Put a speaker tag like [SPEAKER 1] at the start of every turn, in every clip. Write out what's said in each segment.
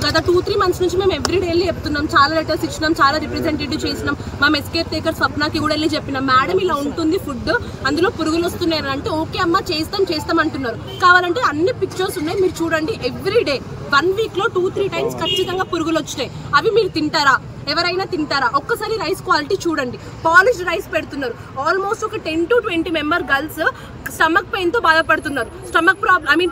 [SPEAKER 1] గత 2-3 మంత్స్ నుంచి మేము ఎవ్రీ డే వెళ్ళి చెప్తున్నాం, చాలా లెటర్స్ ఇచ్చినాం, చాలా రిప్రజెంటేటివ్ చేసినాం. మా ఎస్కేప్ టేకర్ స్వప్నకి కూడా వెళ్ళి చెప్పినాం, మేడం ఇలా ఉంటుంది ఫుడ్, అందులో పురుగులు వస్తున్నాయి అంటే ఓకే అమ్మ చేస్తాం అంటున్నారు. కావాలంటే అన్ని పిక్చర్స్ ఉన్నాయి, మీరు చూడండి. ఎవ్రీ డే 1 వీక్లో 2-3 టైమ్స్ ఖచ్చితంగా పురుగులు వచ్చినాయి. అవి మీరు తింటారా? ఎవరైనా తింటారా? ఒక్కసారి రైస్ క్వాలిటీ చూడండి. పాలిష్డ్ రైస్ పెడుతున్నారు. ఆల్మోస్ట్ ఒక 10 to 20 member girls stomach pain తో బాధపడుతున్నారు. స్టమక్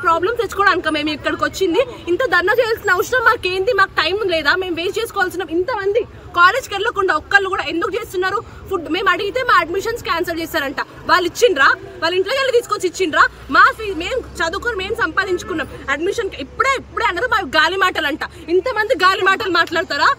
[SPEAKER 1] ప్రాబ్లమ్ తెచ్చుకోవడానికి మేము ఇక్కడికి వచ్చింది. ఇంత ధర్నా చేయాల్సిన అవసరం మాకేంటి? మాకు టైం లేదా? మేము వేస్ట్ చేసుకోవాల్సిన ఇంతమంది కాలేజ్కి వెళ్ళకుండా ఒక్కళ్ళు కూడా ఎందుకు చేస్తున్నారు? ఫుడ్ మేము అడిగితే మా అడ్మిషన్స్ క్యాన్సిల్ చేస్తారంట. వాళ్ళు ఇచ్చిండ్రా? వాళ్ళ ఇంట్లోకి వెళ్ళి తీసుకొచ్చి ఇచ్చిండ్రా? మా మేము చదువుకొని మేము సంపాదించుకున్నాం అడ్మిషన్. ఇప్పుడే అన్నారు మా గాలి మాటలు అంట. ఇంతమంది గాలి మాటలు మాట్లాడతారా?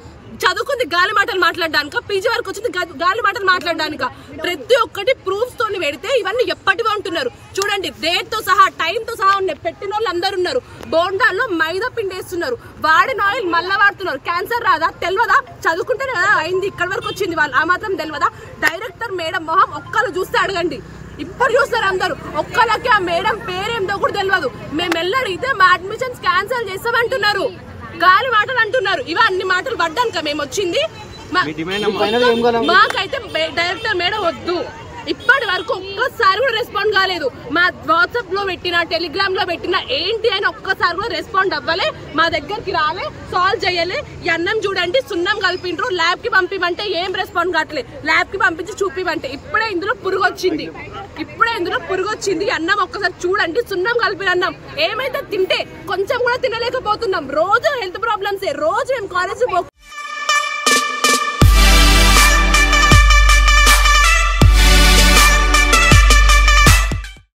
[SPEAKER 1] చదువుకుంది గాలి మాటలు మాట్లాడడానిక? పీజీ వరకు వచ్చింది గాలి మాటలు మాట్లాడడానిక? ప్రతి ఒక్కటి ప్రూఫ్స్ తోని పెడితే ఇవన్నీ ఎప్పటివో ఉంటున్నారు. చూడండి, డేట్ తో సహా టైం తో సహా పెట్టిన వాళ్ళు అందరు ఉన్నారు. బోండాల్లో మైదా పిండి వేస్తున్నారు, వాడిన ఆయిల్ మళ్ళా వాడుతున్నారు. క్యాన్సర్ రాదా? తెలియదా? చదువుకుంటేనే కదా అయింది, ఇక్కడ వరకు వచ్చింది. వాళ్ళు ఆ మాత్రం తెలియదా? డైరెక్టర్ మేడం మొహం ఒక్కరు చూస్తే అడగండి, ఇప్పుడు చూస్తారు అందరూ. ఒక్కళ్ళకి ఆ మేడం పేరేందో కూడా తెలియదు. మేము వెళ్ళడిగితే మా అడ్మిషన్స్ క్యాన్సిల్ చేస్తామంటున్నారు, గాలి మాటలు అంటున్నారు. ఇవి అన్ని మాటలు పడ్డాక మేము వచ్చింది. మాకైతే డైరెక్టర్ మేడం వద్దు. ఇప్పటి వరకు ఒక్కసారి కూడా రెస్పాండ్ కాలేదు. మా వాట్సాప్ లో పెట్టినా, టెలిగ్రామ్ లో పెట్టినా ఏంటి అని ఒక్కసారి కూడా రెస్పాండ్ అవ్వలే. మా దగ్గరికి రాలే, సాల్వ్ చేయలే. ఈ అన్నం చూడండి, సున్నం కలిపిండ్రు. ల్యాబ్ కి పంపిమంటే ఏం రెస్పాండ్ కావట్లేదు. ల్యాబ్ కి పంపించి చూపిమంటే ఇప్పుడే ఇందులో పురుగు వచ్చింది. అన్నం ఒక్కసారి చూడండి, సున్నం కలిపిన అన్నం. ఏమైతే తింటే కొంచెం కూడా తినలేకపోతున్నాం. రోజు హెల్త్ ప్రాబ్లమ్స్, రోజు మేము కాలేజ్